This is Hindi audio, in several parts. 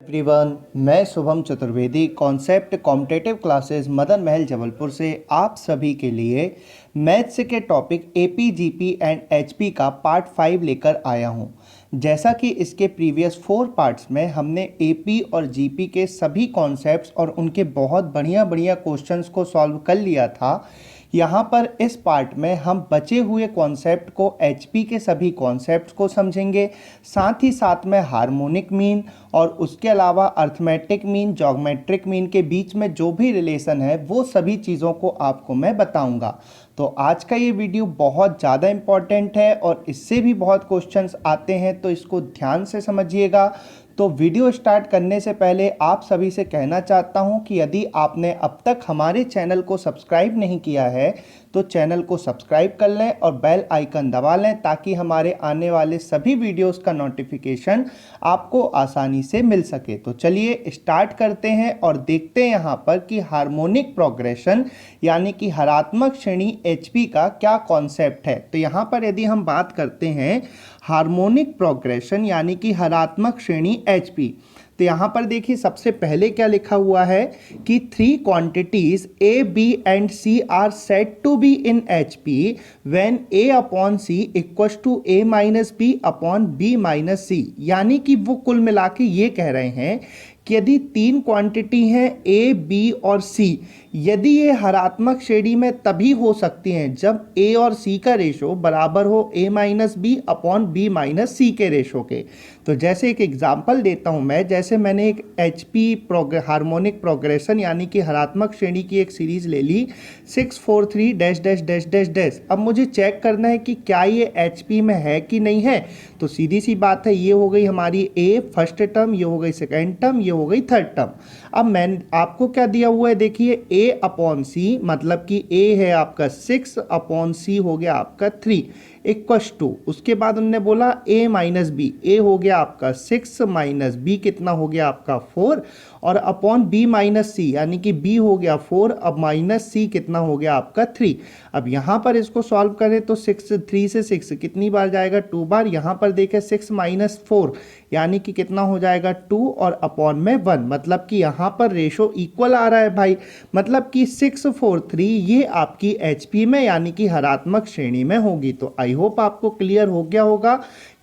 एवरीवन, मैं Shubham Chaturvedi concept competitive classes Madan Mahal Jabalpur से आप सभी के लिए मैथ्स के topic AP GP and HP का पार्ट 5 लेकर आया हूं। जैसा कि इसके प्रीवियस 4 पार्ट्स में हमने एपी और जीपी के सभी कॉन्सेप्ट्स और उनके बहुत बढ़िया बढ़िया क्वेश्चंस को सॉल्व कर लिया था। यहाँ पर इस पार्ट में हम बचे हुए कॉन्सेप्ट को एचपी के सभी कॉन्सेप्ट्स को समझेंगे, साथ ही साथ में हार्मोनिक मीन और उसके अलावा अर्थमेटिक मीन, ज्योमेट्रिक मीन के बीच में जो भी रिलेशन है वो सभी चीज़ों को आपको मैं बताऊंगा। तो आज का ये वीडियो बहुत ज़्यादा इम्पॉर्टेंट है और इससे भी बहुत क्वेश्चंस आते हैं, तो इसको ध्यान से समझिएगा। तो वीडियो स्टार्ट करने से पहले आप सभी से कहना चाहता हूं कि यदि आपने अब तक हमारे चैनल को सब्सक्राइब नहीं किया है तो चैनल को सब्सक्राइब कर लें और बेल आइकन दबा लें ताकि हमारे आने वाले सभी वीडियोस का नोटिफिकेशन आपको आसानी से मिल सके। तो चलिए स्टार्ट करते हैं और देखते हैं यहाँ पर कि हार्मोनिक प्रोग्रेशन यानी कि हरात्मक श्रेणी एचपी का क्या कॉन्सेप्ट है। तो यहाँ पर यदि हम बात करते हैं हार्मोनिक प्रोग्रेशन यानी कि हरात्मक श्रेणी एचपी, तो यहाँ पर देखिए सबसे पहले क्या लिखा हुआ है कि 3 quantities A B and C are said to be in H P when A upon C equals to A minus B upon B minus C. यानी कि वो कुल मिला के ये कह रहे हैं कि यदि 3 क्वांटिटी हैं ए बी और सी, यदि ये हरात्मक श्रेणी में तभी हो सकती हैं जब ए और सी का रेशो बराबर हो A minus B upon B minus C के रेशो के। तो जैसे एक एग्जांपल देता हूं मैं, जैसे मैंने एक एचपी हार्मोनिक प्रोग्रेशन यानी कि हरात्मक श्रेणी की एक सीरीज ले ली 643 dash dash dash dash dash. अब मुझे चेक करना है कि क्या ये एचपी में है कि नहीं है। तो सीधी सी बात है, ये हो गई हमारी ए फर्स्ट टर्म, ये हो गई सेकेंड टर्म, ये हो गई थर्ड टर्म। अब मैं आपको क्या दिया हुआ है, देखिए ए अपॉन सी, मतलब कि ए है आपका 6 अपॉन सी हो गया आपका 3 इक्वस टू, उसके बाद उन्होंने बोला ए माइनस बी, ए हो गया आपका 6 माइनस बी कितना हो गया आपका 4 और अपॉन बी माइनस सी यानी कि बी हो गया 4 अब माइनस सी कितना हो गया आपका 3। अब यहाँ पर इसको सॉल्व करें तो 3 से 6 कितनी बार जाएगा, 2 बार। यहाँ पर देखें 6 माइनस 4 यानी कि कितना हो जाएगा 2 और अपॉन में 1, मतलब कि यहाँ पर रेशो इक्वल आ रहा है भाई, मतलब कि 643 ये आपकी एचपी में यानी कि हरात्मक श्रेणी में होगी। तो आई होप आपको क्लियर हो गया होगा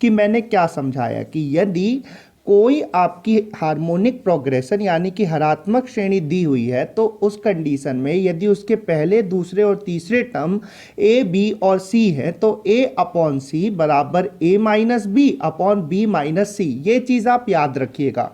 कि मैंने क्या समझाया कि यदि कोई आपकी हार्मोनिक प्रोग्रेशन यानी कि हरात्मक श्रेणी दी हुई है तो उस कंडीशन में यदि उसके पहले, दूसरे और तीसरे टर्म ए बी और सी है तो ए अपॉन सी बराबर A minus B upon B minus C, ये चीज़ आप याद रखिएगा।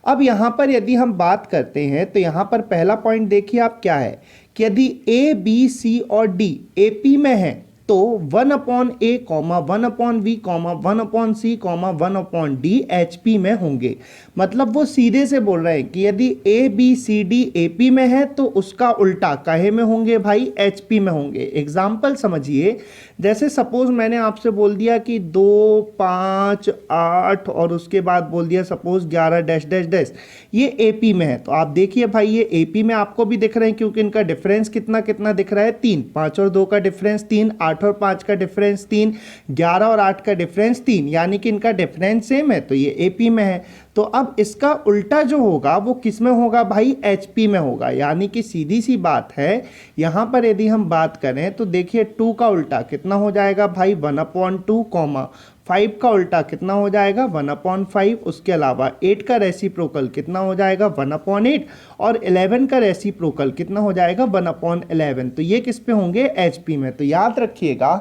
अब यहाँ पर यदि हम बात करते हैं तो यहाँ पर पहला पॉइंट देखिए आप क्या है कि यदि ए बी सी और डी एपी में है तो 1 upon A comma 1 upon B comma 1 upon C comma 1 upon D HP में होंगे। मतलब वो सीधे से बोल रहे हैं कि यदि A B C D AP में है तो उसका उल्टा काहे में होंगे भाई, एचपी में होंगे। एग्जाम्पल समझिए, जैसे सपोज मैंने आपसे बोल दिया कि 2 5 8 और उसके बाद बोल दिया सपोज 11 डैश डैश डैश, ये एपी में है। तो आप देखिए भाई ये एपी में आपको भी दिख रहे हैं क्योंकि इनका डिफरेंस कितना कितना दिख रहा है 3, 5 और 2 का डिफरेंस 3, 8 और 5 का डिफरेंस 3, 11 और 8 का डिफरेंस 3, यानी कि इनका डिफरेंस सेम है तो ये एपी में है। तो अब इसका उल्टा जो होगा वो किस में होगा भाई, एचपी में होगा। यानी कि सीधी सी बात है, यहाँ पर यदि हम बात करें तो देखिए 2 का उल्टा कितना हो जाएगा भाई 1/2 कॉमा 5 का उल्टा कितना हो जाएगा 1/5, उसके अलावा 8 का रेसिप्रोकल कितना हो जाएगा 1/8 और 11 का रेसिप्रोकल कितना हो जाएगा 1/11। तो ये किस पे होंगे, एचपी में। तो याद रखिएगा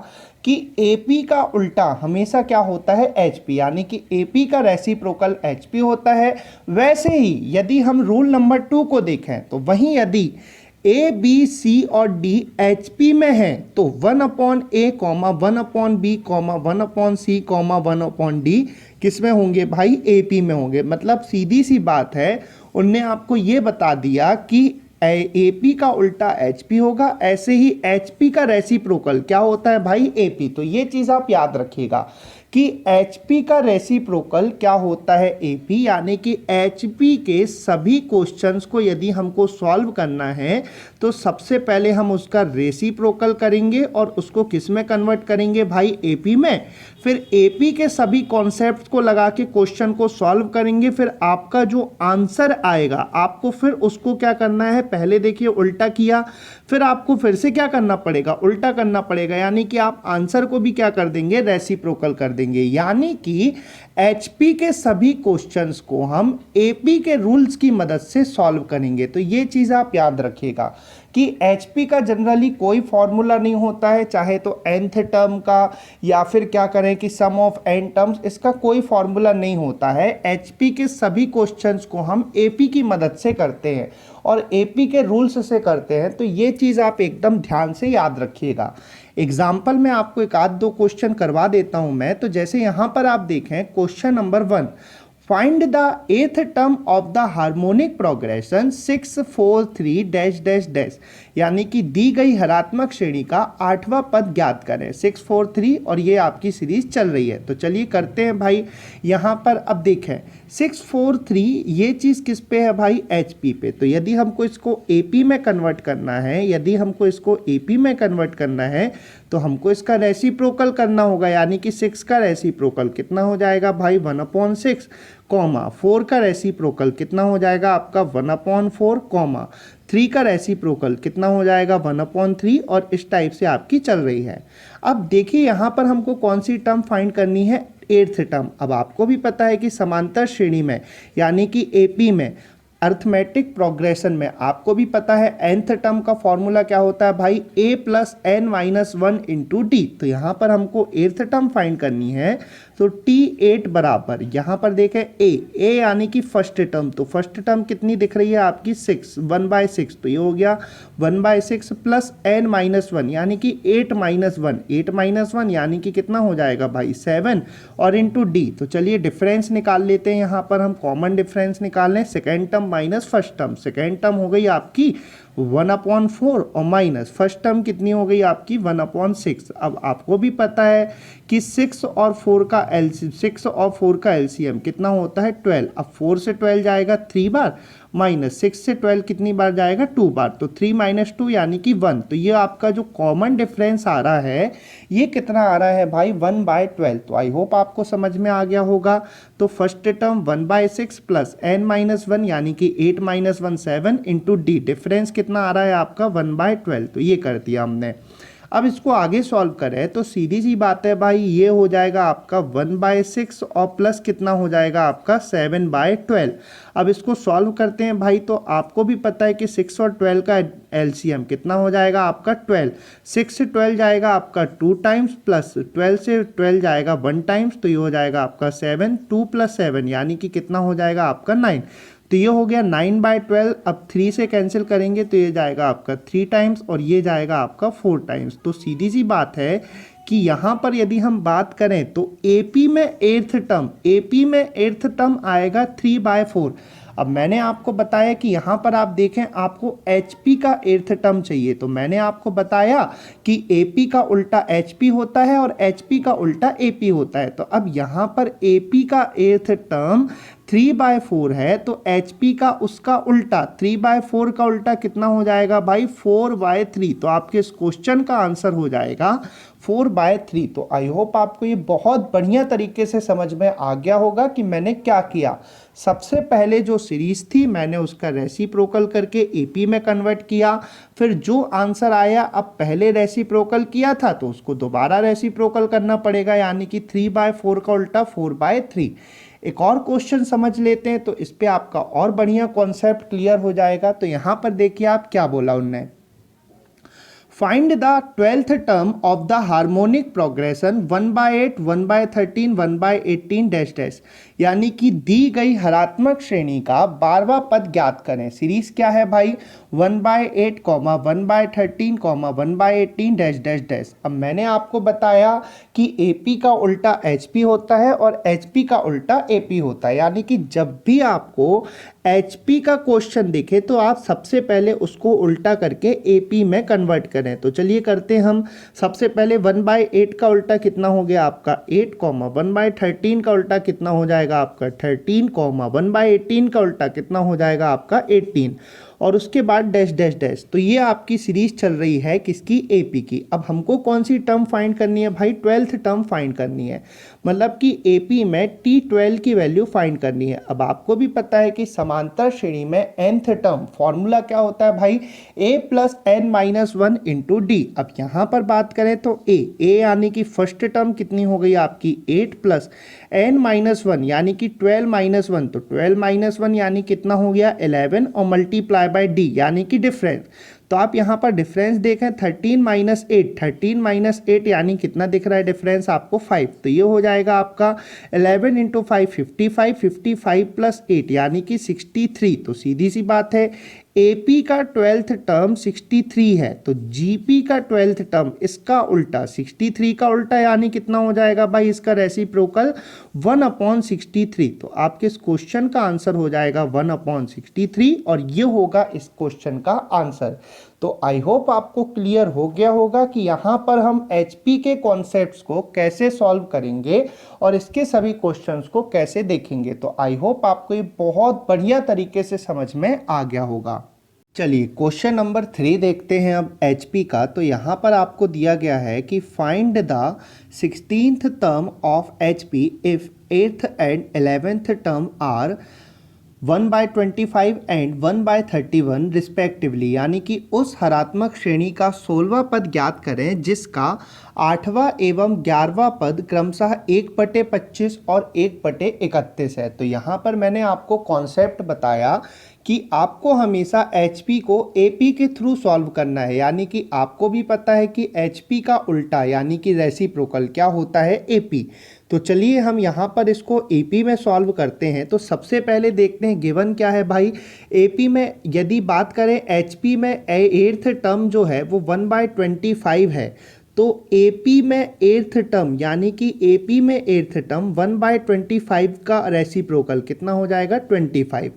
कि एपी का उल्टा हमेशा क्या होता है, एचपी, यानी कि एपी का रेसिप्रोकल एचपी होता है। वैसे ही यदि हम रूल नंबर 2 को देखें तो वहीं यदि ए बी सी और डी एचपी में है तो 1 upon A comma 1 upon B comma 1 upon C comma 1 upon D किस में होंगे भाई, एपी में होंगे। मतलब सीधी सी बात है, उनने आपको ये बता दिया कि एपी का उल्टा एचपी होगा, ऐसे ही एचपी का रेसिप्रोकल क्या होता है भाई, एपी। तो ये चीज़ आप याद रखिएगा कि HP का रेसिप्रोकल क्या होता है AP, यानी कि HP के सभी क्वेश्चंस को यदि हमको सॉल्व करना है तो सबसे पहले हम उसका रेसिप्रोकल करेंगे और उसको किस में कन्वर्ट करेंगे भाई, AP में। फिर AP के सभी कॉन्सेप्ट को लगा के क्वेश्चन को सॉल्व करेंगे। फिर आपका जो आंसर आएगा आपको फिर उसको क्या करना है, पहले देखिए उल्टा किया, फिर आपको फिर से क्या करना पड़ेगा, उल्टा करना पड़ेगा, यानी कि आप आंसर को भी क्या कर देंगे, रेसिप्रोकल कर देंगे। यानी कि HP के सभी क्वेश्चंस को हम AP के रूल्स की मदद से सॉल्व करेंगे। तो ये चीज़ आप याद रखिएगा कि HP का जनरली कोई फॉर्मूला नहीं होता है, चाहे तो nth टर्म का या फिर क्या करें कि सम ऑफ n टर्म्स, इसका कोई फॉर्मूला नहीं होता है। HP के सभी क्वेश्चंस को हम AP की मदद से करते हैं और AP के रूल्स से करते हैं। तो ये चीज़ आप एकदम ध्यान से याद रखिएगा। एग्जाम्पल में आपको एक आध दो क्वेश्चन करवा देता हूं मैं। तो जैसे यहां पर आप देखें question number 1, find the th term of the harmonic progression 6 4 3 dash dash dash, यानी कि दी गई हरात्मक श्रेणी का 8वां पद ज्ञात करें। 6 4 3 और ये आपकी सीरीज चल रही है। तो चलिए करते हैं भाई। यहाँ पर अब देखें 6 4 3 ये चीज़ किस पे है भाई, HP पे। तो यदि हमको इसको AP में कन्वर्ट करना है, यदि हमको इसको AP में कन्वर्ट करना है तो हमको इसका रेसिप्रोकल करना होगा, यानी कि 6 का रेसिप्रोकल कितना हो जाएगा भाई 1/6, कॉमा 4 का रेसिप्रोकल कितना हो जाएगा आपका 1/4, कॉमा 3 का रेसिप्रोकल कितना हो जाएगा 1/3, और इस टाइप से आपकी चल रही है। अब देखिए यहाँ पर हमको कौन सी टर्म फाइंड करनी है, 8th टर्म। अब आपको भी पता है कि समांतर श्रेणी में यानी कि AP में अर्थमेटिक प्रोग्रेशन में आपको भी पता है nth टर्म का फॉर्मूला क्या होता है भाई, a + n-1 × d। तो यहाँ पर हमको 8th टर्म फाइंड करनी है। तो T8 बराबर यहाँ पर देखें a यानी कि फर्स्ट टर्म। तो फर्स्ट टर्म कितनी दिख रही है आपकी 6, 1/6। तो ये हो गया 1/6 + n-1 यानी कि 8-1 यानी कि कितना हो जाएगा भाई 7 और इंटू d। तो चलिए डिफरेंस निकाल लेते हैं। यहाँ पर हम कॉमन डिफरेंस निकाल लें, second term minus first term. Second term हो गई आपकी 1/4 और माइनस फर्स्ट टर्म कितनी हो गई आपकी 1/6। अब आपको भी पता है कि 6 और 4 का एलसीएम कितना होता है 12। अब 4 से 12 जाएगा 3 बार, माइनस 6 से 12 कितनी बार जाएगा 2 बार। तो 3 - 2 यानी कि 1। तो ये आपका जो कॉमन डिफरेंस आ रहा है ये कितना आ रहा है भाई 1/12। तो आई होप आपको समझ में आ गया होगा। तो फर्स्ट टर्म 1/6 + n-1 यानी कि 8-1 7 इंटू d, डिफरेंस कितना आ रहा है आपका 1/12। तो ये कर दिया हमने। अब इसको आगे सॉल्व करें तो सीधी सी बात है भाई, ये हो जाएगा आपका 1/6 और प्लस कितना हो जाएगा आपका 7/12। अब इसको सॉल्व करते हैं भाई। तो आपको भी पता है कि 6 और 12 का एलसीएम कितना हो जाएगा आपका 12। 6 से 12 जाएगा आपका 2 टाइम्स, प्लस 12 से 12 जाएगा 1 टाइम्स। तो ये हो जाएगा आपका 7, 2 + 7 यानी कि कितना हो जाएगा आपका 9। तो ये हो गया 9/12। अब 3 से कैंसिल करेंगे तो ये जाएगा आपका 3 टाइम्स और ये जाएगा आपका 4 टाइम्स। तो सीधी सी बात है कि यहाँ पर यदि हम बात करें तो AP में 8th टर्म आएगा 3/4। अब मैंने आपको बताया कि यहाँ पर आप देखें आपको HP का 8th टर्म चाहिए। तो मैंने आपको बताया कि AP का उल्टा HP होता है और HP का उल्टा AP होता है। तो अब यहाँ पर AP का 8th टर्म 3/4 है, तो HP का उसका उल्टा 3/4 का उल्टा कितना हो जाएगा भाई 4/3। तो आपके इस क्वेश्चन का आंसर हो जाएगा 4/3। तो आई होप आपको ये बहुत बढ़िया तरीके से समझ में आ गया होगा कि मैंने क्या किया। सबसे पहले जो सीरीज थी मैंने उसका रेसिप्रोकल करके AP में कन्वर्ट किया। फिर जो आंसर आया, अब पहले रेसिप्रोकल किया था तो उसको दोबारा रेसिप्रोकल करना पड़ेगा, यानी कि 3/4 का उल्टा 4/3। एक और क्वेश्चन समझ लेते हैं तो इस पे आपका और बढ़िया कॉन्सेप्ट क्लियर हो जाएगा। तो यहाँ पर देखिए आप क्या बोला उनने, find the 12th term of the harmonic progression 1/8, 1/13, 1/18 dash dash, यानी कि दी गई हरात्मक श्रेणी का 12वां पद ज्ञात करें। सीरीज क्या है भाई 1/8 comma 1/13 comma 1/18 dash dash dash. अब मैंने आपको बताया कि AP का उल्टा HP होता है और HP का उल्टा AP होता है, यानी कि जब भी आपको HP का क्वेश्चन दिखे तो आप सबसे पहले उसको उल्टा करके AP में कन्वर्ट करें। तो चलिए करते हैं हम। सबसे पहले 1/8 का उल्टा कितना हो गया आपका 8 कॉमा 1/13 का उल्टा कितना हो जाएगा आपका 13 कॉमा 1/18 का उल्टा कितना हो जाएगा आपका 18 और उसके बाद डैश डैश डैश। तो ये आपकी सीरीज चल रही है किसकी, AP की। अब हमको कौन सी टर्म फाइंड करनी है भाई, 12th टर्म फाइंड करनी है, मतलब कि AP में T12 की वैल्यू फाइंड करनी है। अब आपको भी पता है कि समांतर श्रेणी में nth टर्म फॉर्मूला क्या होता है भाई, A plus n minus 1 into D. अब यहाँ पर बात करें तो A यानी कि फर्स्ट टर्म कितनी हो गई आपकी 8 प्लस n माइनस 1 यानी कि 12 माइनस 1, तो 12 माइनस 1 यानी कितना हो गया 11 और मल्टीप्लाई बाय डी यानी कि डिफरेंस। तो आप यहाँ पर डिफरेंस देखें 13 माइनस 8, 13 माइनस 8 यानी कितना दिख रहा है डिफरेंस आपको 5। तो ये हो जाएगा आपका 11 इंटू 5 55, 55 प्लस 8 यानी कि 63। तो सीधी सी बात है AP का 12th टर्म 63 है, तो GP का 12th टर्म इसका उल्टा 63 का उल्टा यानी कितना हो जाएगा भाई इसका रेसिप्रोकल 1/63। तो आपके इस क्वेश्चन का आंसर हो जाएगा 1/63 और ये होगा इस क्वेश्चन का आंसर। तो आई होप आपको क्लियर हो गया होगा कि यहाँ पर हम HP के कॉन्सेप्ट्स को कैसे सॉल्व करेंगे और इसके सभी क्वेश्चंस को कैसे देखेंगे। तो आई होप आपको ये बहुत बढ़िया तरीके से समझ में आ गया होगा। चलिए क्वेश्चन नंबर 3 देखते हैं अब HP का। तो यहाँ पर आपको दिया गया है कि find the 16th term of HP if 8th and 11th term are 1/25 and 1/31 respectively, यानी कि उस हरात्मक श्रेणी का 16वां पद ज्ञात करें जिसका 8वां एवं 11वां पद क्रमशः 1/25 और 1/31 है। तो यहाँ पर मैंने आपको कॉन्सेप्ट बताया कि आपको हमेशा HP को AP के थ्रू सॉल्व करना है, यानी कि आपको भी पता है कि HP का उल्टा यानी कि रेसिप्रोकल क्या होता है AP। तो चलिए हम यहाँ पर इसको AP में सॉल्व करते हैं। तो सबसे पहले देखते हैं गिवन क्या है भाई। AP में यदि बात करें HP में 8th टर्म जो है वो 1/25 है, तो AP में 8th टर्म यानी कि AP में 8th टर्म 1/25 का रेसिप्रोकल कितना हो जाएगा 25।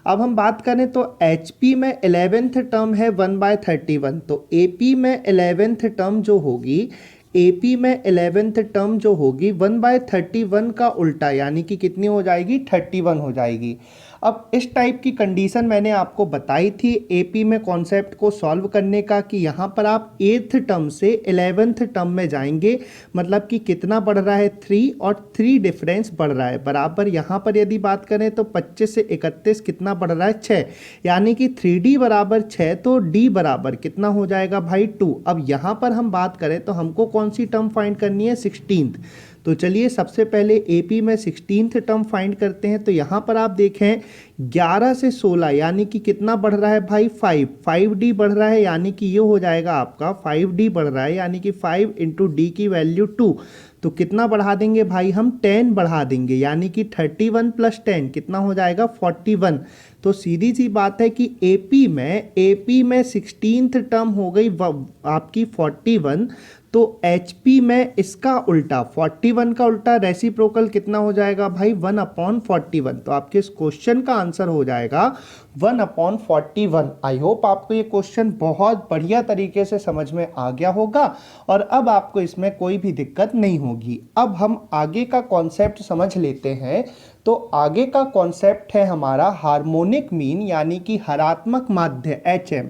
अब हम बात करें तो HP में 11th टर्म है 1/31, तो AP में 11th टर्म जो होगी AP में 11th टर्म जो होगी 1/31 का उल्टा यानी कि कितनी हो जाएगी 31 हो जाएगी। अब इस टाइप की कंडीशन मैंने आपको बताई थी AP में कॉन्सेप्ट को सॉल्व करने का कि यहाँ पर आप 8th टर्म से 11th टर्म में जाएंगे, मतलब कि कितना बढ़ रहा है 3 और 3 डिफरेंस बढ़ रहा है बराबर। यहाँ पर यदि बात करें तो 25 से 31 कितना बढ़ रहा है 6, यानी कि 3D बराबर 6, तो D बराबर कितना हो जाएगा भाई 2। अब यहाँ पर हम बात करें तो हमको कौन सी टर्म फाइंड करनी है 16th। तो चलिए सबसे पहले AP में 16th टर्म फाइंड करते हैं। तो यहाँ पर आप देखें 11 से 16 यानी कि कितना बढ़ रहा है भाई 5D बढ़ रहा है, यानी कि ये हो जाएगा आपका 5D बढ़ रहा है, यानी कि 5 इंटू D की वैल्यू 2। तो कितना बढ़ा देंगे भाई हम 10 बढ़ा देंगे, यानी कि 31 प्लस 10 कितना हो जाएगा 41। तो सीधी सी बात है कि AP में 16th टर्म हो गई आपकी 41, तो HP में इसका उल्टा 41 का उल्टा रेसिप्रोकल कितना हो जाएगा भाई 1/41। तो आपके इस क्वेश्चन का आंसर हो जाएगा 1/41। आई होप आपको ये क्वेश्चन बहुत बढ़िया तरीके से समझ में आ गया होगा और अब आपको इसमें कोई भी दिक्कत नहीं होगी। अब हम आगे का कॉन्सेप्ट समझ लेते हैं। तो आगे का कॉन्सेप्ट है हमारा हार्मोनिक मीन यानी कि हरात्मक माध्य HM।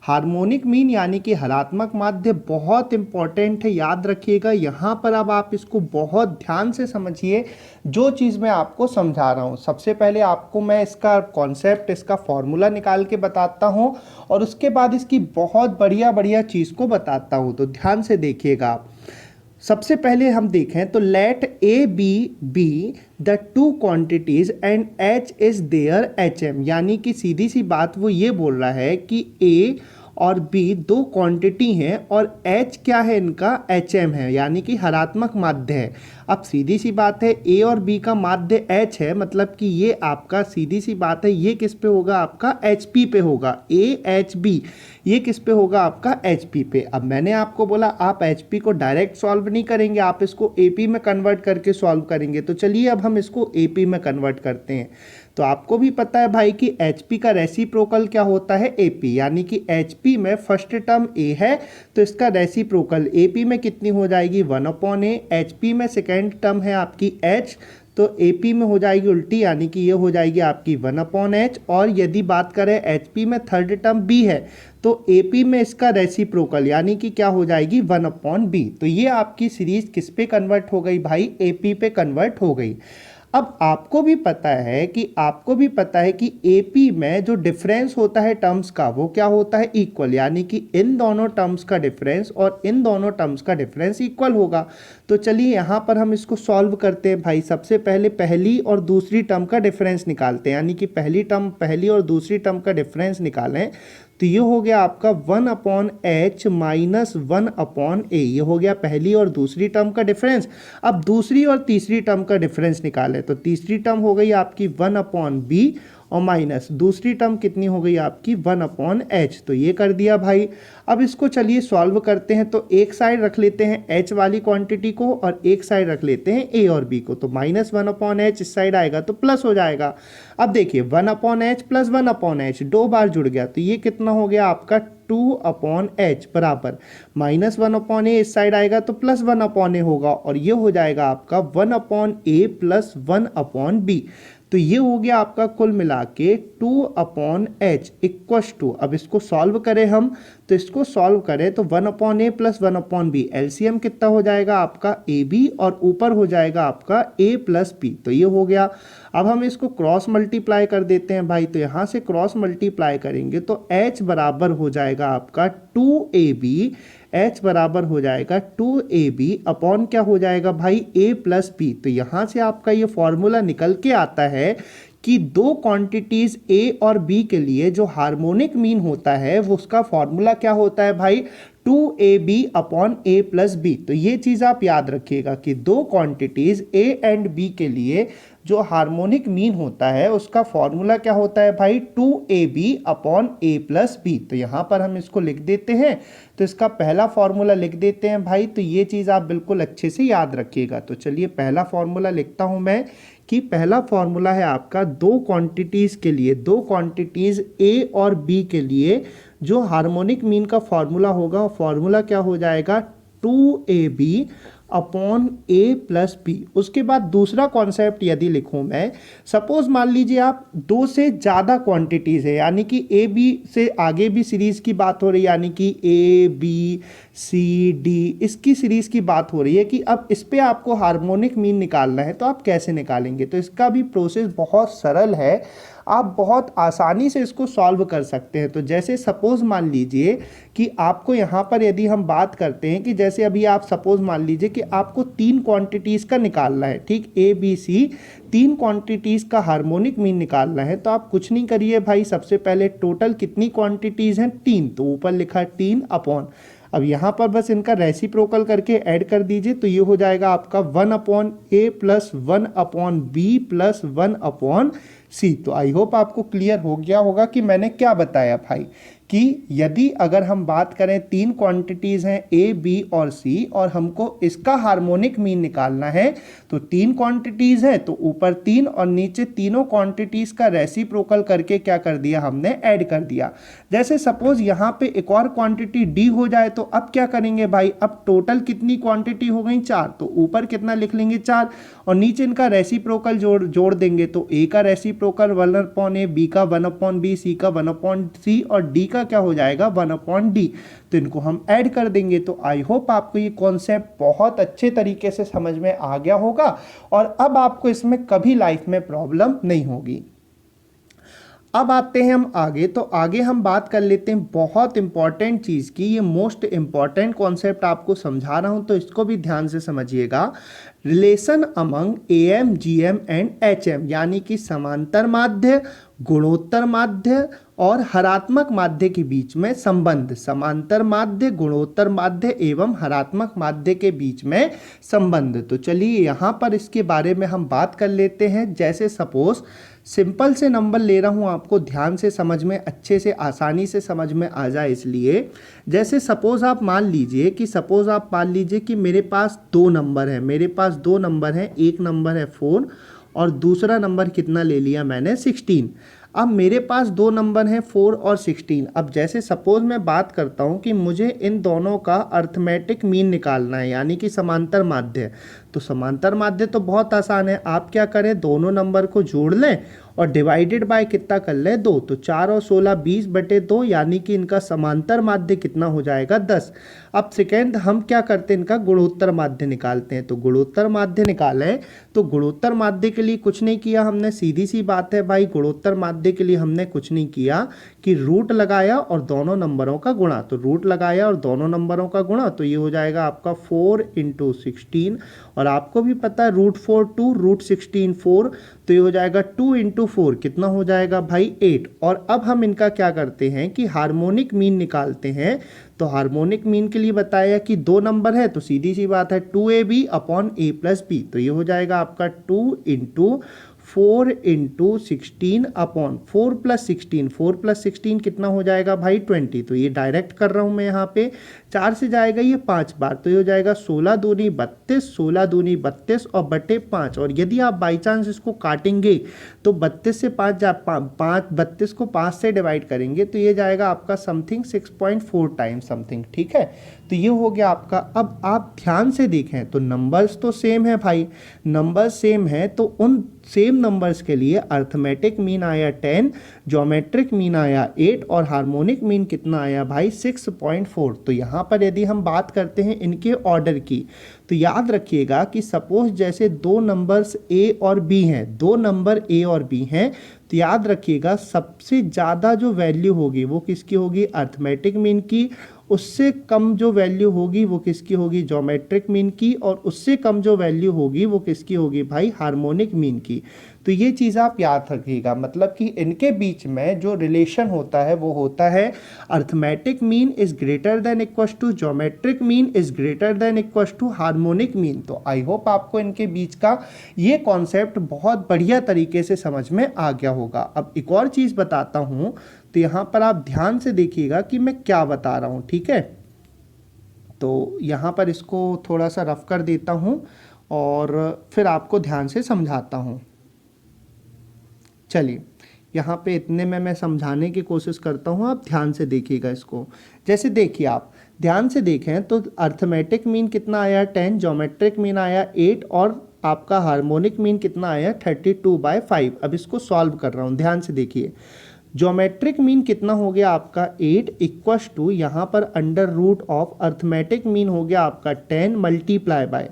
हार्मोनिक मीन यानी कि हरात्मक माध्य बहुत इंपॉर्टेंट है, याद रखिएगा। यहाँ पर अब आप इसको बहुत ध्यान से समझिए जो चीज़ मैं आपको समझा रहा हूँ। सबसे पहले आपको मैं इसका कॉन्सेप्ट, इसका फॉर्मूला निकाल के बताता हूँ और उसके बाद इसकी बहुत बढ़िया बढ़िया चीज़ को बताता हूँ। तो ध्यान से देखिएगा आप। सबसे पहले हम देखें तो let AB be the two quantities and H is their HM, यानी कि सीधी सी बात वो ये बोल रहा है कि A और B दो क्वांटिटी हैं और H क्या है इनका HM है, यानी कि हरात्मक माध्य है। अब सीधी सी बात है ए और बी का माध्य एच है, मतलब कि ये आपका सीधी सी बात है ये किस पे होगा, आपका एच पी पे होगा। ए एच बी ये किस पे होगा, आपका एच पी पे। अब मैंने आपको बोला आप एच पी को डायरेक्ट सॉल्व नहीं करेंगे, आप इसको ए पी में कन्वर्ट करके सॉल्व करेंगे। तो चलिए अब हम इसको ए पी में कन्वर्ट करते हैं। तो आपको भी पता है भाई कि HP का रेसिप्रोकल क्या होता है, AP, यानी कि HP में फर्स्ट टर्म A है तो इसका रेसिप्रोकल AP में कितनी हो जाएगी, 1/A। HP में सेकेंड टर्म है आपकी H, तो AP में हो जाएगी उल्टी, यानी कि ये हो जाएगी आपकी 1/H। और यदि बात करें HP में थर्ड टर्म B है तो AP में इसका रेसिप्रोकल यानी कि क्या हो जाएगी, 1/B। तो ये आपकी सीरीज किस पे कन्वर्ट हो गई भाई, AP पे कन्वर्ट हो गई। अब आपको भी पता है कि AP में जो डिफरेंस होता है टर्म्स का वो क्या होता है, इक्वल, यानी कि इन दोनों टर्म्स का डिफरेंस और इन दोनों टर्म्स का डिफरेंस इक्वल होगा। तो चलिए यहाँ पर हम इसको सॉल्व करते हैं भाई। सबसे पहले पहली और दूसरी टर्म का डिफरेंस निकालते हैं, यानी कि पहली और दूसरी टर्म का डिफरेंस निकालें तो ये हो गया आपका 1/H माइनस 1/A। ये हो गया पहली और दूसरी टर्म का डिफरेंस। अब दूसरी और तीसरी टर्म का डिफरेंस निकालें तो तीसरी टर्म हो गई आपकी 1/B और माइनस दूसरी टर्म कितनी हो गई आपकी 1/H। तो ये कर दिया भाई। अब इसको चलिए सॉल्व करते हैं। तो एक साइड रख लेते हैं H वाली क्वांटिटी को और एक साइड रख लेते हैं A और B को। तो माइनस 1/H इस साइड आएगा तो प्लस हो जाएगा। अब देखिए 1/H प्लस 1/H 2 बार जुड़ गया तो ये कितना हो गया आपका 2/H बराबर माइनस 1/A इस साइड आएगा तो प्लस 1/A होगा और ये हो जाएगा आपका 1/A प्लस 1/B। तो ये हो गया आपका कुल मिला के 2/H इक्वस टू, अब इसको सॉल्व करें हम तो इसको सॉल्व करें तो 1/A प्लस 1/B एलसीएम कितना हो जाएगा आपका AB और ऊपर हो जाएगा आपका A प्लस B। तो ये हो गया। अब हम इसको क्रॉस मल्टीप्लाई कर देते हैं भाई। तो यहाँ से क्रॉस मल्टीप्लाई करेंगे तो H बराबर हो जाएगा आपका 2AB, H बराबर हो जाएगा 2AB अपॉन क्या हो जाएगा भाई A प्लस B। तो यहाँ से आपका ये फॉर्मूला निकल के आता है कि दो क्वांटिटीज A और B के लिए जो हार्मोनिक मीन होता है वो उसका फॉर्मूला क्या होता है भाई, 2AB upon A plus B। तो ये चीज़ आप याद रखिएगा कि दो क्वांटिटीज A एंड B के लिए जो हार्मोनिक मीन होता है उसका फॉर्मूला क्या होता है भाई, 2AB upon A plus B। तो यहाँ पर हम इसको लिख देते हैं। तो इसका पहला फॉर्मूला लिख देते हैं भाई। तो ये चीज़ आप बिल्कुल अच्छे से याद रखिएगा। तो चलिए पहला फॉर्मूला लिखता हूँ मैं कि पहला फॉर्मूला है आपका दो क्वांटिटीज़ के लिए, दो क्वांटिटीज़ A और B के लिए जो हार्मोनिक मीन का फॉर्मूला होगा, फॉर्मूला क्या हो जाएगा 2AB upon A plus B। उसके बाद दूसरा कॉन्सेप्ट यदि लिखूं मैं, सपोज मान लीजिए आप दो से ज़्यादा क्वांटिटीज़ है, यानी कि A B से आगे भी सीरीज़ की बात हो रही है, यानी कि A B C D इसकी सीरीज़ की बात हो रही है कि अब इस पर आपको हार्मोनिक मीन निकालना है तो आप कैसे निकालेंगे। तो इसका भी प्रोसेस बहुत सरल है, आप बहुत आसानी से इसको सॉल्व कर सकते हैं। तो जैसे सपोज़ मान लीजिए कि आपको यहाँ पर यदि हम बात करते हैं कि जैसे अभी आप सपोज़ मान लीजिए कि आपको तीन क्वांटिटीज़ का निकालना है, ठीक, A B C तीन क्वांटिटीज़ का हार्मोनिक मीन निकालना है। तो आप कुछ नहीं करिए भाई, सबसे पहले टोटल कितनी क्वांटिटीज़ हैं, तीन। तो ऊपर लिखा 3 अपॉन, अब यहाँ पर बस इनका रेसिप्रोकल करके ऐड कर दीजिए तो ये हो जाएगा आपका 1/A plus 1/B plus 1/C। तो आई होप आपको क्लियर हो गया होगा कि मैंने क्या बताया भाई, कि यदि अगर हम बात करें तीन क्वांटिटीज़ हैं A B और C और हमको इसका हार्मोनिक मीन निकालना है तो तीन क्वांटिटीज़ हैं तो ऊपर तीन और नीचे तीनों क्वांटिटीज़ का रेसिप्रोकल करके क्या कर दिया हमने, ऐड कर दिया। जैसे सपोज यहाँ पे एक और क्वांटिटी D हो जाए तो अब क्या करेंगे भाई, अब टोटल कितनी क्वांटिटी हो गई, 4। तो ऊपर कितना लिख लेंगे 4 और नीचे इनका रेसिप्रोकल जोड़ देंगे। तो A का रेसिप्रोकल 1/A, B का 1/B, C का 1/C और D का क्या हो जाएगा 1/D। तो इनको हम ऐड कर देंगे। तो आई होप आपको ये कॉन्सेप्ट बहुत अच्छे तरीके से समझ में आ गया होगा और अब आपको इसमें कभी लाइफ में प्रॉब्लम नहीं होगी। अब आते हैं हम आगे। तो आगे हम बात कर लेते हैं बहुत इंपॉर्टेंट चीज़ की, ये मोस्ट इंपॉर्टेंट कॉन्सेप्ट आपको समझा रहा हूं तो इसको भी ध्यान से समझिएगा। Relation among AM GM and HM, यानी कि समांतर माध्य, गुणोत्तर माध्य और हरात्मक माध्य के बीच में संबंध, समांतर माध्य, गुणोत्तर माध्य एवं हरात्मक माध्य के बीच में संबंध। तो चलिए यहाँ पर इसके बारे में हम बात कर लेते हैं। जैसे सपोज सिंपल से नंबर ले रहा हूँ, आपको ध्यान से समझ में, अच्छे से, आसानी से समझ में आ जाए इसलिए। जैसे सपोज आप मान लीजिए कि मेरे पास दो नंबर हैं, एक नंबर है 4 और दूसरा नंबर कितना ले लिया मैंने, 16। अब मेरे पास दो नंबर हैं 4 और 16। अब जैसे सपोज मैं बात करता हूं कि मुझे इन दोनों का अर्थमेटिक मीन निकालना है, यानी कि समांतर माध्य। तो समांतर माध्य तो बहुत आसान है, आप क्या करें, दोनों नंबर को जोड़ लें और डिवाइडेड बाय कितना कर लें, 2। तो 4 और 16 20/2, यानी कि इनका समांतर माध्य कितना हो जाएगा, 10। अब सेकेंड हम क्या करते हैं, इनका गुणोत्तर माध्य निकालते हैं। तो गुणोत्तर माध्य निकालें, तो गुणोत्तर माध्य के लिए कुछ नहीं किया हमने, सीधी सी बात है भाई, गुणोत्तर माध्य के लिए हमने कुछ नहीं किया कि रूट लगाया और दोनों नंबरों का गुणा। तो रूट लगाया और दोनों नंबरों का गुणा, तो ये हो जाएगा आपका 4 × 16। और आपको भी पता है √4 2, √16 4, तो ये हो जाएगा 2 × 4, कितना हो जाएगा भाई, 8। और अब हम इनका क्या करते हैं कि हार्मोनिक मीन निकालते हैं। तो हार्मोनिक मीन के लिए बताया कि दो नंबर है, तो सीधी सी बात है 2ab/a+b। तो ये हो जाएगा आपका 2 × 4 × 16 अपॉन 4 + 16, 4 + 16 कितना हो जाएगा भाई, 20। तो ये डायरेक्ट कर रहा हूँ मैं यहाँ पे, 4 से जाएगा ये 5 बार, तो ये हो जाएगा 16 दूनी 32, 16 दूनी 32 और बटे 5। और यदि आप बाई चांस इसको काटेंगे तो 32 से 32 को 5 से डिवाइड करेंगे तो ये जाएगा आपका समथिंग 6.4 टाइम्स समथिंग, ठीक है। तो ये हो गया आपका। अब आप ध्यान से देखें तो नंबर्स तो सेम है भाई, नंबर्स सेम है, तो उन सेम नंबर्स के लिए अर्थमेटिक मीन आया 10, ज्योमेट्रिक मीन आया 8 और हार्मोनिक मीन कितना आया भाई, 6.4। तो यहाँ पर यदि हम बात करते हैं इनके ऑर्डर की, तो याद रखिएगा कि सपोज जैसे दो नंबर्स ए और बी हैं, दो नंबर ए और बी हैं, तो याद रखिएगा सबसे ज़्यादा जो वैल्यू होगी वो किसकी होगी, अर्थमेटिक मीन की। उससे कम जो वैल्यू होगी वो किसकी होगी, ज्योमेट्रिक मीन की। और उससे कम जो वैल्यू होगी वो किसकी होगी भाई, हार्मोनिक मीन की। तो ये चीज़ आप याद रखिएगा, मतलब कि इनके बीच में जो रिलेशन होता है वो होता है arithmetic mean is greater than equal to geometric mean is greater than equal to harmonic mean. तो आई होप आपको इनके बीच का ये कॉन्सेप्ट बहुत बढ़िया तरीके से समझ में आ गया होगा। अब एक और चीज़ बताता हूँ, तो यहाँ पर आप ध्यान से देखिएगा कि मैं क्या बता रहा हूँ, ठीक है। तो यहाँ पर इसको थोड़ा सा रफ कर देता हूँ और फिर आपको ध्यान से समझाता हूँ। चलिए यहाँ पे इतने में मैं समझाने की कोशिश करता हूँ, आप ध्यान से देखिएगा इसको। जैसे देखिए, आप ध्यान से देखें तो अर्थमेटिक मीन कितना आया 10, ज्योमेट्रिक मीन आया 8 और आपका हार्मोनिक मीन कितना आया 32/5। अब इसको सॉल्व कर रहा हूँ, ध्यान से देखिए। ज्योमेट्रिक मीन कितना हो गया आपका 8 इक्वस टू, यहाँ पर under root of arithmetic mean हो गया आपका 10 मल्टीप्लाई बाय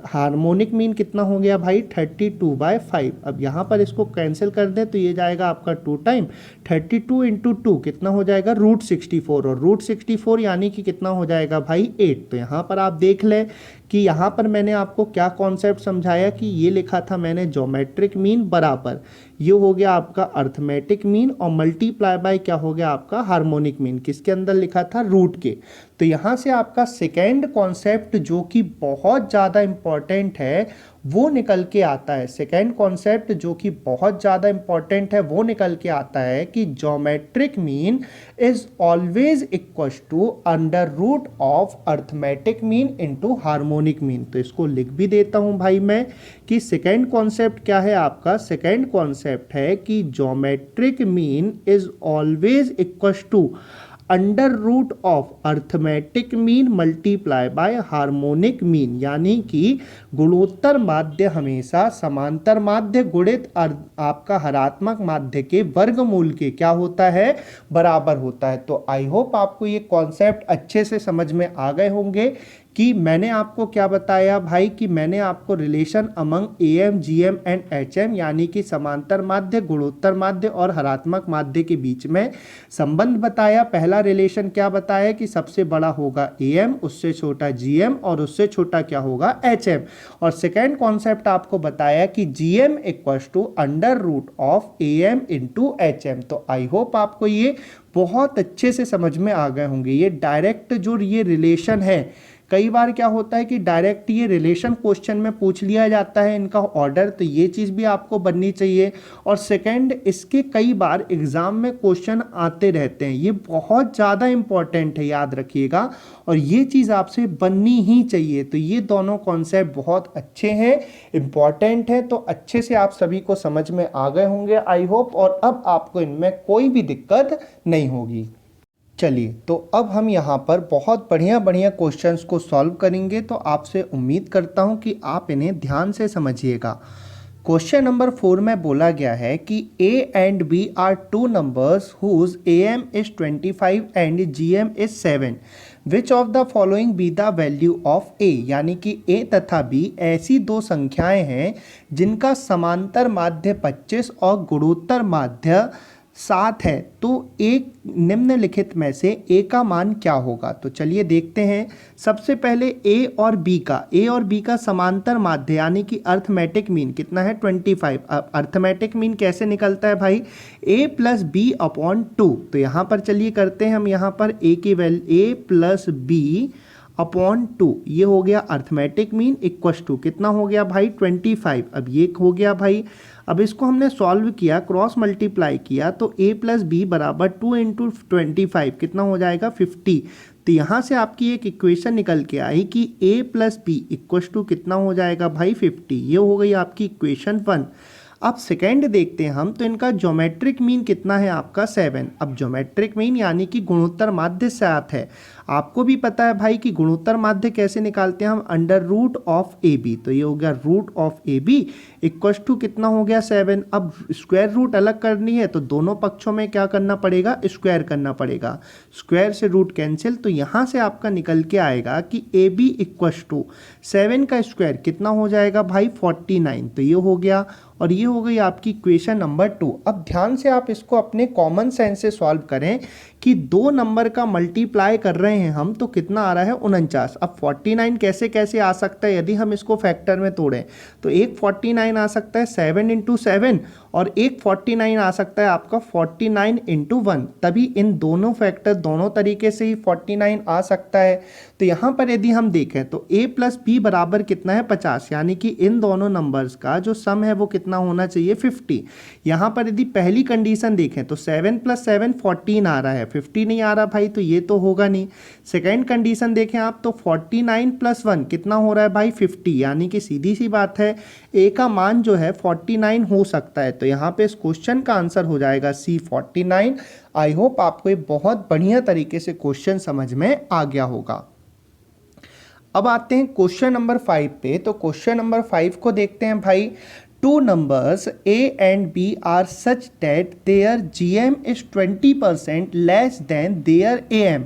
हार्मोनिक मीन कितना हो गया भाई 32/5। अब यहाँ पर इसको कैंसिल कर दें तो ये जाएगा आपका 2 टाइम 32 × 2 कितना हो जाएगा √64 और √64 यानी कि कितना हो जाएगा भाई 8। तो यहाँ पर आप देख लें कि यहाँ पर मैंने आपको क्या कॉन्सेप्ट समझाया कि ये लिखा था मैंने ज्योमेट्रिक मीन बराबर ये हो गया आपका अर्थमेटिक मीन और मल्टीप्लाई बाय क्या हो गया आपका हार्मोनिक मीन, किसके अंदर लिखा था रूट के। तो यहाँ से आपका सेकेंड कॉन्सेप्ट जो कि बहुत ज़्यादा इम्पॉर्टेंट है वो निकल के आता है। सेकेंड कॉन्सेप्ट जो कि बहुत ज़्यादा इम्पॉर्टेंट है वो निकल के आता है कि geometric mean is always equal to under root of arithmetic mean into harmonic mean. तो इसको लिख भी देता हूँ भाई मैं कि सेकेंड कॉन्सेप्ट क्या है आपका, सेकेंड कॉन्सेप्ट है कि geometric mean is always equal to under root of arithmetic mean multiply by harmonic mean, यानी कि गुणोत्तर माध्य हमेशा समांतर माध्य गुणित आपका हरात्मक माध्य के वर्गमूल के क्या होता है, बराबर होता है। तो आई होप आपको ये कॉन्सेप्ट अच्छे से समझ में आ गए होंगे कि मैंने आपको क्या बताया भाई, कि मैंने आपको relation among M GM and HM यानी कि समांतर माध्य, गुणोत्तर माध्य और हरात्मक माध्य के बीच में संबंध बताया। पहला रिलेशन क्या बताया कि सबसे बड़ा होगा एम, उससे छोटा जीएम और उससे छोटा क्या होगा एचएम। और सेकेंड कॉन्सेप्ट आपको बताया कि GM equals to under root of M into HM. तो आई होप आपको ये बहुत अच्छे से समझ में आ गए होंगे। ये डायरेक्ट जो ये रिलेशन है, कई बार क्या होता है कि डायरेक्ट ये रिलेशन क्वेश्चन में पूछ लिया जाता है इनका ऑर्डर, तो ये चीज़ भी आपको बननी चाहिए। और सेकंड, इसके कई बार एग्जाम में क्वेश्चन आते रहते हैं, ये बहुत ज़्यादा इंपॉर्टेंट है, याद रखिएगा, और ये चीज़ आपसे बननी ही चाहिए। तो ये दोनों कॉन्सेप्ट बहुत अच्छे हैं, इंपॉर्टेंट है, तो अच्छे से आप सभी को समझ में आ गए होंगे आई होप, और अब आपको इनमें कोई भी दिक्कत नहीं होगी। चलिए, तो अब हम यहाँ पर बहुत बढ़िया बढ़िया क्वेश्चंस को सॉल्व करेंगे, तो आपसे उम्मीद करता हूँ कि आप इन्हें ध्यान से समझिएगा। क्वेश्चन नंबर 4 में बोला गया है कि a and b are two numbers whose am is 25 and gm is 7। Which of the following be the value of a, यानी कि a तथा b ऐसी दो संख्याएं हैं जिनका समांतर माध्य 25 और गुणोत्तर माध्य 7 है, तो एक निम्नलिखित में से a का मान क्या होगा। तो चलिए देखते हैं। सबसे पहले a और b का समांतर माध्य यानी कि अर्थमेटिक मीन कितना है 25। अब अर्थमेटिक मीन कैसे निकलता है भाई, a प्लस बी अपॉन 2। तो यहाँ पर चलिए करते हैं हम, यहाँ पर a की value a plus b upon 2, ये हो गया अर्थमेटिक मीन इक्वस टू कितना हो गया भाई 25। अब ये हो गया भाई, अब इसको हमने सॉल्व किया, क्रॉस मल्टीप्लाई किया, तो a प्लस बी बराबर 2 इंटू 25 कितना हो जाएगा 50। तो यहाँ से आपकी एक इक्वेशन निकल के आई कि a plus b equals to कितना हो जाएगा भाई 50। ये हो गई आपकी इक्वेशन 1। अब सेकेंड देखते हैं हम, तो इनका ज्योमेट्रिक मीन कितना है आपका 7। अब ज्योमेट्रिक मीन यानी कि गुणोत्तर माध्य 7 है। आपको भी पता है भाई कि गुणोत्तर माध्य कैसे निकालते हैं हम, under root of A B. तो ये हो गया root of A B equals to कितना हो गया 7। अब स्क्वायर रूट अलग करनी है तो दोनों पक्षों में क्या करना पड़ेगा, स्क्वायर करना पड़ेगा, स्क्वायर से रूट कैंसिल। तो यहाँ से आपका निकल के आएगा कि ए बी इक्वस टू 7 का स्क्वायर कितना हो जाएगा भाई 49। तो ये हो गया, और ये हो गई आपकी इक्वेशन नंबर 2। अब ध्यान से आप इसको अपने कॉमन सेंस से सॉल्व करें कि दो नंबर का मल्टीप्लाई कर रहे हैं हम, तो कितना आ रहा है 49। अब 49 कैसे कैसे आ सकता है, यदि हम इसको फैक्टर में तोड़ें तो एक 49 आ सकता है 7 इंटू 7, और एक 49 आ सकता है आपका 49 इंटू 1। तभी इन दोनों फैक्टर दोनों तरीके से ही 49 आ सकता है। तो यहाँ पर यदि हम देखें तो a प्लस बी बराबर कितना है 50, यानी कि इन दोनों नंबर्स का जो सम है वो कितना होना चाहिए 50। यहाँ पर यदि पहली कंडीशन देखें तो 7 प्लस 7 14 आ रहा है, 50 नहीं आ रहा भाई, तो ये तो होगा नहीं। सेकेंड कंडीशन देखें आप तो 49 प्लस 1 कितना हो रहा है भाई 50, यानी कि सीधी सी बात है a का मान जो है 49 हो सकता है। तो यहाँ पे इस क्वेश्चन का आंसर हो जाएगा C 49। आई होप आपको ये बहुत बढ़िया तरीके से क्वेश्चन समझ में आ गया होगा। अब आते हैं क्वेश्चन नंबर 5 पे। तो क्वेश्चन नंबर 5 को देखते हैं भाई। Two numbers a and b are such that their gm is 20% less than their am.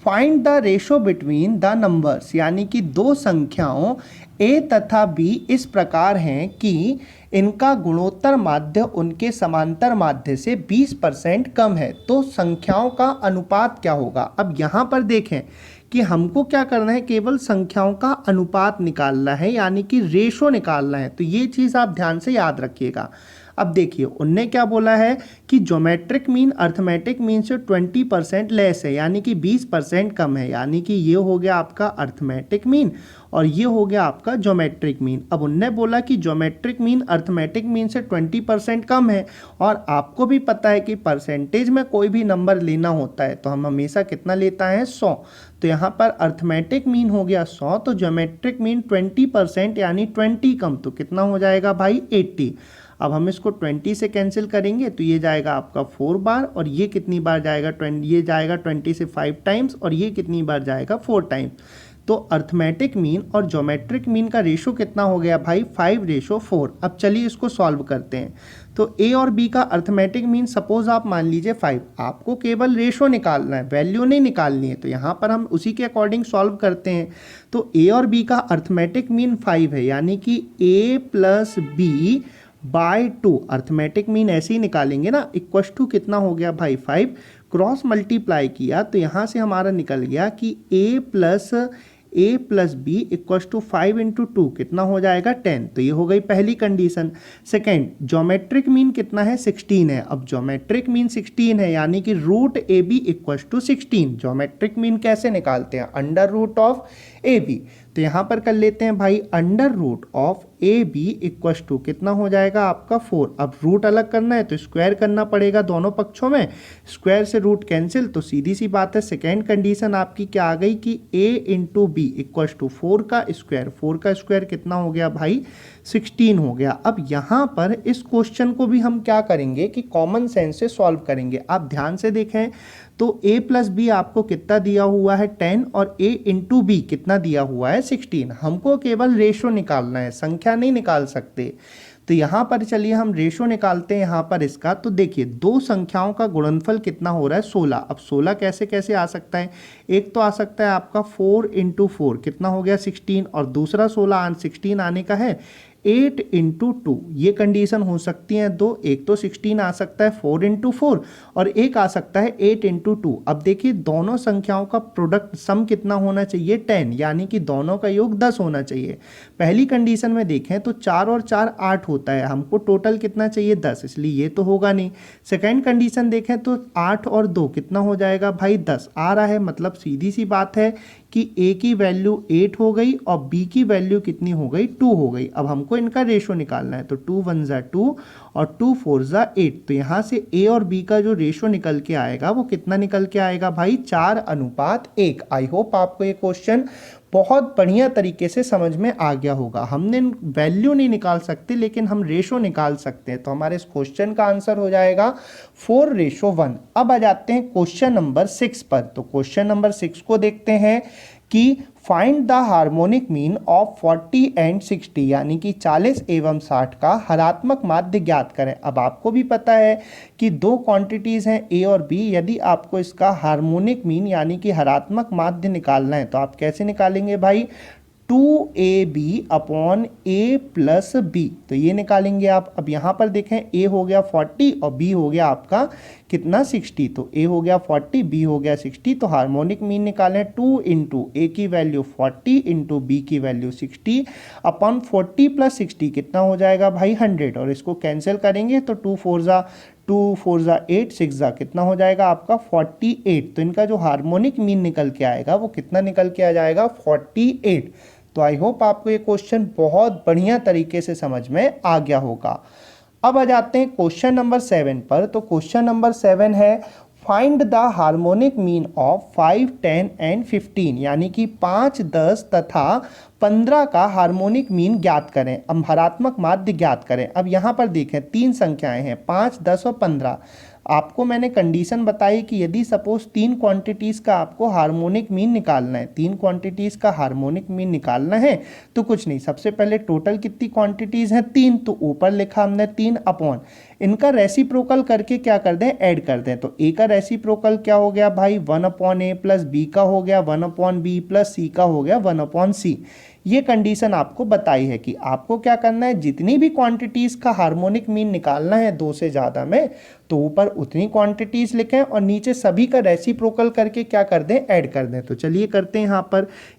Find the ratio between the numbers, यानी कि दो संख्याओं a तथा b इस प्रकार हैं कि इनका गुणोत्तर माध्य उनके समांतर माध्य से 20% कम है, तो संख्याओं का अनुपात क्या होगा। अब यहाँ पर देखें कि हमको क्या करना है, केवल संख्याओं का अनुपात निकालना है, यानी कि रेशो निकालना है। तो ये चीज़ आप ध्यान से याद रखिएगा। अब देखिए उनने क्या बोला है कि ज्योमेट्रिक मीन अर्थमेटिक मीन से 20% लेस है, यानी कि 20% कम है, यानी कि ये हो गया आपका अर्थमेटिक मीन और ये हो गया आपका ज्योमेट्रिक मीन। अब उनने बोला कि ज्योमेट्रिक मीन अर्थमेटिक मीन से 20% कम है, और आपको भी पता है कि परसेंटेज में कोई भी नंबर लेना होता है तो हम हमेशा कितना लेता है 100। तो यहाँ पर अर्थमेटिक मीन हो गया 100, तो ज्योमेट्रिक मीन 20% यानी 20 कम, तो कितना हो जाएगा भाई 80। अब हम इसको 20 से कैंसिल करेंगे तो ये जाएगा आपका 4 बार, और ये कितनी बार जाएगा 20, ये जाएगा 20 से 5 टाइम्स, और ये कितनी बार जाएगा 4 टाइम्स। तो अर्थमेटिक मीन और ज्योमेट्रिक मीन का रेशो कितना हो गया भाई 5:4। अब चलिए इसको सॉल्व करते हैं। तो ए और बी का अर्थमेटिक मीन सपोज आप मान लीजिए 5, आपको केवल रेशो निकालना है, वैल्यू नहीं निकालनी है, तो यहाँ पर हम उसी के अकॉर्डिंग सॉल्व करते हैं। तो ए और बी का अर्थमेटिक मीन 5 है, यानी कि a + b/2। अर्थमेटिक मीन ऐसे ही निकालेंगे ना, इक्वस टू कितना हो गया भाई 5, क्रॉस मल्टीप्लाई किया तो यहाँ से हमारा निकल गया कि a + b = 5 × 2 कितना हो जाएगा 10। तो ये हो गई पहली कंडीशन। सेकेंड, ज्योमेट्रिक मीन कितना है 16 है। अब ज्योमेट्रिक मीन 16 है, यानी कि √AB = 16। ज्योमेट्रिक मीन कैसे निकालते हैं, √AB। तो यहाँ पर कर लेते हैं भाई √AB = कितना हो जाएगा आपका 4। अब रूट अलग करना है तो स्क्वायर करना पड़ेगा दोनों पक्षों में, स्क्वायर से रूट कैंसिल, तो सीधी सी बात है सेकेंड कंडीशन आपकी क्या आ गई कि a × b = 4 का स्क्वायर। 4 का स्क्वायर कितना हो गया भाई 16 हो गया। अब यहाँ पर इस क्वेश्चन को भी हम क्या करेंगे कि कॉमन सेंस से सॉल्व करेंगे। आप ध्यान से देखें तो a + b आपको कितना दिया हुआ है 10 और a × b कितना दिया हुआ है 16। हमको केवल रेशो निकालना है, संख्या नहीं निकाल सकते। तो यहाँ पर चलिए हम रेशो निकालते हैं यहाँ पर इसका। तो देखिए दो संख्याओं का गुणनफल कितना हो रहा है 16। अब 16 कैसे कैसे आ सकता है, एक तो आ सकता है आपका 4 × 4 कितना हो गया 16, और दूसरा 16 आने का है 8 × 2। ये कंडीशन हो सकती हैं दो, एक तो 16 आ सकता है 4 × 4 और एक आ सकता है 8 × 2। अब देखिए दोनों संख्याओं का प्रोडक्ट सम कितना होना चाहिए 10, यानी कि दोनों का योग 10 होना चाहिए। पहली कंडीशन में देखें तो 4 और 4 8 होता है, हमको टोटल कितना चाहिए 10, इसलिए ये तो होगा नहीं। सेकेंड कंडीशन देखें तो 8 और 2 कितना हो जाएगा भाई 10 आ रहा है, मतलब सीधी सी बात है कि a की वैल्यू 8 हो गई और b की वैल्यू कितनी हो गई 2 हो गई। अब हमको इनका रेशो निकालना है, तो 2 × 1 = 2 और 2 × 4 = 8। तो यहाँ से a और b का जो रेशो निकल के आएगा वो कितना निकल के आएगा भाई 4:1। आई होप आपको ये क्वेश्चन बहुत बढ़िया तरीके से समझ में आ गया होगा। हमने वैल्यू नहीं निकाल सकते लेकिन हम रेशो निकाल सकते हैं, तो हमारे इस क्वेश्चन का आंसर हो जाएगा 4:1। अब आ जाते हैं क्वेश्चन नंबर 6 पर। तो क्वेश्चन नंबर 6 को देखते हैं कि find the harmonic mean of 40 and 60, यानी कि 40 एवं 60 का हरात्मक माध्य ज्ञात करें। अब आपको भी पता है कि दो क्वांटिटीज़ हैं a और b, यदि आपको इसका हार्मोनिक मीन यानी कि हरात्मक माध्य निकालना है तो आप कैसे निकालेंगे भाई 2ab / a + b। तो ये निकालेंगे आप। अब यहाँ पर देखें a हो गया 40 और b हो गया आपका कितना 60। तो a हो गया 40, b हो गया 60। तो हार्मोनिक मीन निकालें 2 × a की वैल्यू 40 × b की वैल्यू 60 / 40 + 60 कितना हो जाएगा भाई 100। और इसको कैंसिल करेंगे तो 2 × 4 = 8, 6 = कितना हो जाएगा आपका 48। तो इनका जो हार्मोनिक मीन निकल के आएगा वो कितना निकल के आ जाएगा 48। तो आई होप आपको ये क्वेश्चन बहुत बढ़िया तरीके से समझ में आ गया होगा। अब आ जाते हैं क्वेश्चन नंबर 7 पर। तो क्वेश्चन नंबर 7 है find the harmonic mean of 5, 10 and 15, यानी कि 5, 10 तथा 15 का हार्मोनिक मीन ज्ञात करें। अब हरात्मक माध्य ज्ञात करें। अब यहाँ पर देखें तीन संख्याएं हैं 5, 10 और 15। आपको मैंने कंडीशन बताई कि यदि सपोज तीन क्वांटिटीज़ का आपको हार्मोनिक मीन निकालना है, तीन क्वांटिटीज़ का हार्मोनिक मीन निकालना है तो कुछ नहीं, सबसे पहले टोटल कितनी क्वांटिटीज़ हैं 3, तो ऊपर लिखा हमने 3 अपॉन इनका रेसिप्रोकल करके क्या कर दें ऐड कर दें। तो a का रेसिप्रोकल क्या हो गया भाई 1/a + b का हो गया 1/b + c का हो गया 1/c। ये कंडीशन आपको बताई है कि आपको क्या करना है, जितनी भी क्वांटिटीज़ का हार्मोनिक मीन निकालना है 2 से ज़्यादा में, तो ऊपर उतनी क्वांटिटीज़ लिखें और नीचे सभी का रेसिप्रोकल करके क्या कर दें ऐड कर दें। तो चलिए करते हैं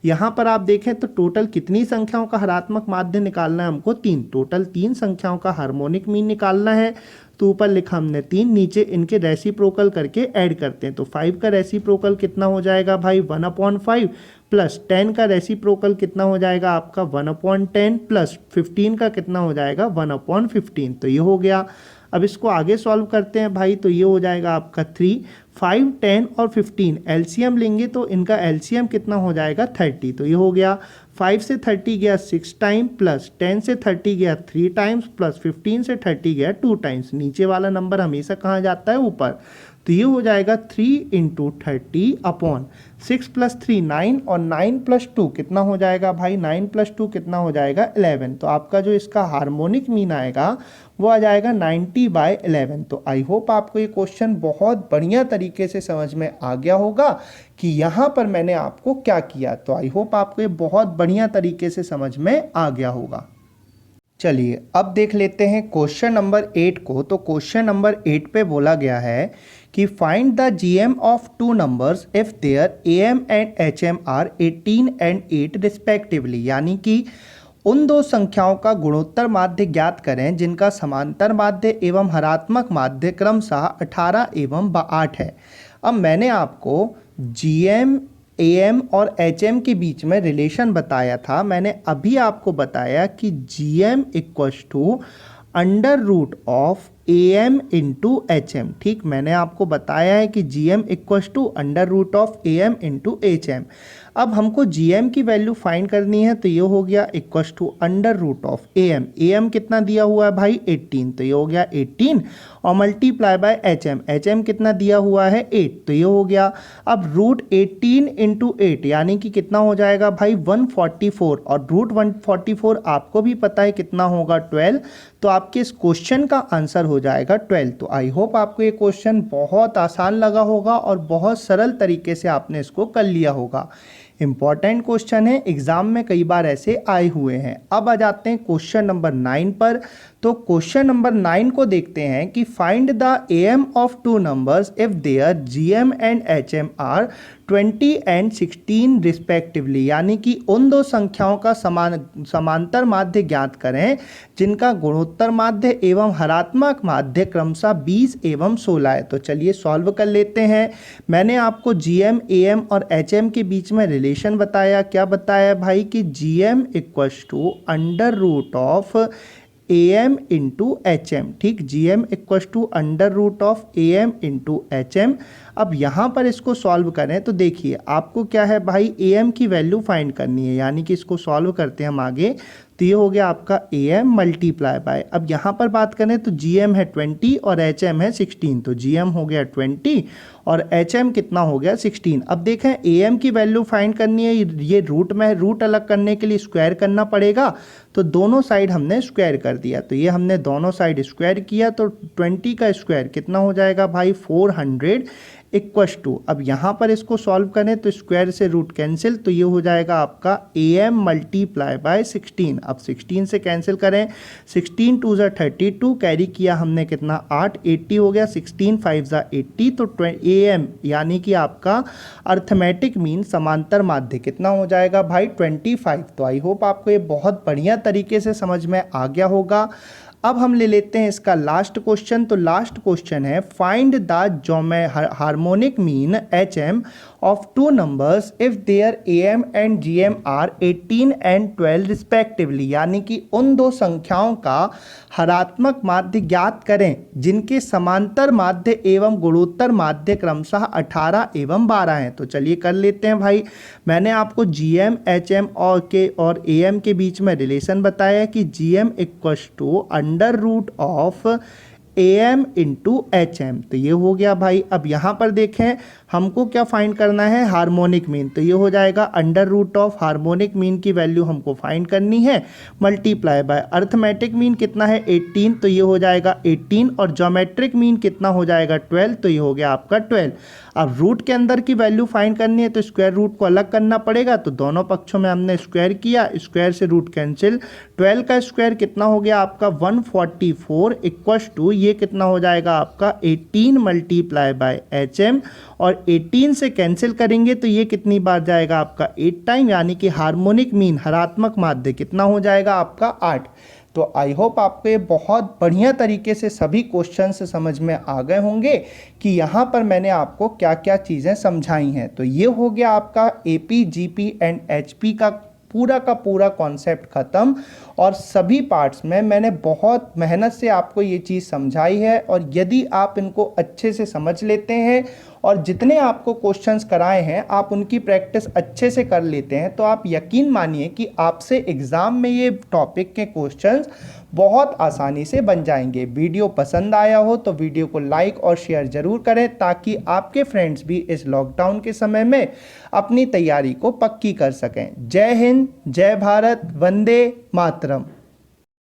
यहाँ पर आप देखें तो टोटल कितनी संख्याओं का हरात्मक माध्य निकालना है हमको 3, टोटल 3 संख्याओं का हार्मोनिक मीन निकालना है। तो ऊपर लिखा हमने 3, नीचे इनके रेसिप्रोकल करके ऐड करते हैं। तो 5 का रेसिप्रोकल कितना हो जाएगा भाई 1/5 प्लस 10 का रेसिप्रोकल कितना हो जाएगा आपका 1/10 प्लस 15 का कितना हो जाएगा 1/15। तो ये हो गया। अब इसको आगे सॉल्व करते हैं भाई, तो ये हो जाएगा आपका 3, 5, 10 और 15 एलसीएम लेंगे तो इनका एलसीएम कितना हो जाएगा 30। तो ये हो गया 5 से 30 गया 6 टाइम प्लस 10 से 30 गया 3 टाइम्स प्लस 15 से 30 गया 2 टाइम्स। नीचे वाला नंबर हमेशा कहाँ जाता है ऊपर। तो ये हो जाएगा 3 इंटू 30 अपॉन 6 प्लस 3 9 और 9 प्लस 2 कितना हो जाएगा भाई, 9 प्लस 2 कितना हो जाएगा 11। तो आपका जो इसका हार्मोनिक मीन आएगा वो आ जाएगा 90/11। तो आई होप आपको ये क्वेश्चन बहुत बढ़िया तरीके से समझ में आ गया होगा कि यहाँ पर मैंने आपको क्या किया। तो आई होप आपको ये बहुत बढ़िया तरीके से समझ में आ गया होगा। चलिए अब देख लेते हैं क्वेश्चन नंबर 8 को। तो क्वेश्चन नंबर 8 पे बोला गया है कि find the GM of two numbers if their AM and HM are 18 and 8 respectively, यानी कि उन दो संख्याओं का गुणोत्तर माध्य ज्ञात करें जिनका समांतर माध्य एवं हरात्मक माध्य क्रमशः 18 एवं 8 है। अब मैंने आपको जीएम एएम और एचएम के बीच में रिलेशन बताया था। मैंने अभी आपको बताया कि GM equals to under root of AM into HM. ठीक, मैंने आपको बताया है कि GM equals to under root of AM into HM. अब हमको जीएम की वैल्यू फाइंड करनी है, तो ये हो गया equals to under root of AM. AM कितना दिया हुआ है भाई 18, तो ये हो गया 18 और मल्टीप्लाई बाय एचएम। एचएम कितना दिया हुआ है 8, तो ये हो गया। अब रूट 18 इंटू 8 यानी कि कितना हो जाएगा भाई 144, और रूट 144 आपको भी पता है कितना होगा 12। तो आपके इस क्वेश्चन का आंसर हो जाएगा 12। तो आई होप आपको ये क्वेश्चन बहुत आसान लगा होगा और बहुत सरल तरीके से आपने इसको कर लिया होगा। इंपॉर्टेंट क्वेश्चन है, एग्जाम में कई बार ऐसे आए हुए हैं। अब आ जाते हैं क्वेश्चन नंबर 9 पर। तो क्वेश्चन नंबर 9 को देखते हैं कि find the AM of two numbers if their GM and HM are 20 and 16 respectively, यानी कि उन दो संख्याओं का समांतर माध्य ज्ञात करें जिनका गुणोत्तर माध्य एवं हरात्मक माध्य क्रमशः 20 एवं 16 है। तो चलिए सॉल्व कर लेते हैं। मैंने आपको जीएम एएम और एचएम के बीच में रिलेशन बताया। क्या बताया भाई कि GM equals to under root of AM into HM. ठीक, GM equals to under root of AM into HM. अब यहाँ पर इसको सॉल्व करें तो देखिए आपको क्या है भाई, एएम की वैल्यू फाइंड करनी है, यानी कि इसको सॉल्व करते हैं हम आगे। तो ये हो गया आपका एएम मल्टीप्लाई बाय, अब यहाँ पर बात करें तो जीएम है 20 और एचएम है 16। तो जीएम हो गया 20 और एचएम कितना हो गया 16। अब देखें एएम की वैल्यू फाइंड करनी है, ये रूट में है, रूट अलग करने के लिए स्क्वायर करना पड़ेगा। तो दोनों साइड हमने स्क्वायर कर दिया, तो ये हमने दोनों साइड स्क्वायर किया। तो 20 का स्क्वायर कितना हो जाएगा भाई 400 इक्वल्स टू, अब यहाँ पर इसको सॉल्व करें तो स्क्वायर से रूट कैंसिल, तो ये हो जाएगा आपका एएम मल्टीप्लाई बाय 16। अब 16 से कैंसिल करें, 16 2 ज़ा 32, कैरी किया हमने कितना 8, 80 हो गया, 16 5 ज़ा 80। तो एएम यानी कि आपका अर्थमेटिक मीन समांतर माध्य कितना हो जाएगा भाई 25। तो आई होप आपको ये बहुत बढ़िया तरीके से समझ में आ गया होगा। अब हम ले लेते हैं इसका लास्ट क्वेश्चन। तो लास्ट क्वेश्चन है find the harmonic mean H M of two numbers if their AM and GM are 18 and 12 respectively, यानी कि उन दो संख्याओं का हरात्मक माध्य ज्ञात करें जिनके समांतर माध्य एवं गुणोत्तर माध्य क्रमशः 18 एवं 12 हैं। तो चलिए कर लेते हैं भाई। मैंने आपको जीएम एचएम और एएम के बीच में रिलेशन बताया कि GM equals to under root of AM into HM. तो ये हो गया भाई। अब यहाँ पर देखें हमको क्या फाइंड करना है, हार्मोनिक मीन। तो ये हो जाएगा under root of harmonic mean की वैल्यू हमको फाइंड करनी है मल्टीप्लाई बाय अर्थमेटिक मीन कितना है 18, तो ये हो जाएगा 18 और ज्योमेट्रिक मीन कितना हो जाएगा 12, तो ये हो गया आपका 12। अब रूट के अंदर की वैल्यू फाइंड करनी है तो स्क्वायर रूट को अलग करना पड़ेगा, तो दोनों पक्षों में हमने स्क्वायर किया, स्क्वायर से रूट कैंसिल, 12 का स्क्वायर कितना हो गया आपका 144 इक्वल्स टू ये कितना हो जाएगा आपका 18 मल्टीप्लाई बाय एच एम, और 18 से कैंसिल करेंगे तो ये कितनी बार जाएगा आपका 8 टाइम, यानी कि हार्मोनिक मीन हरात्मक माध्य कितना हो जाएगा आपका 8। तो आई होप आपको ये बहुत बढ़िया तरीके से सभी क्वेश्चंस समझ में आ गए होंगे कि यहाँ पर मैंने आपको क्या क्या चीज़ें समझाई हैं। तो ये हो गया आपका एपी जीपी एंड एचपी का पूरा कॉन्सेप्ट ख़त्म, और सभी पार्ट्स में मैंने बहुत मेहनत से आपको ये चीज़ समझाई है। और यदि आप इनको अच्छे से समझ लेते हैं और जितने आपको क्वेश्चंस कराए हैं आप उनकी प्रैक्टिस अच्छे से कर लेते हैं तो आप यकीन मानिए कि आपसे एग्ज़ाम में ये टॉपिक के क्वेश्चंस बहुत आसानी से बन जाएंगे। वीडियो पसंद आया हो तो वीडियो को लाइक और शेयर ज़रूर करें ताकि आपके फ्रेंड्स भी इस लॉकडाउन के समय में अपनी तैयारी को पक्की कर सकें। जय हिंद, जय भारत, वंदे मातरम।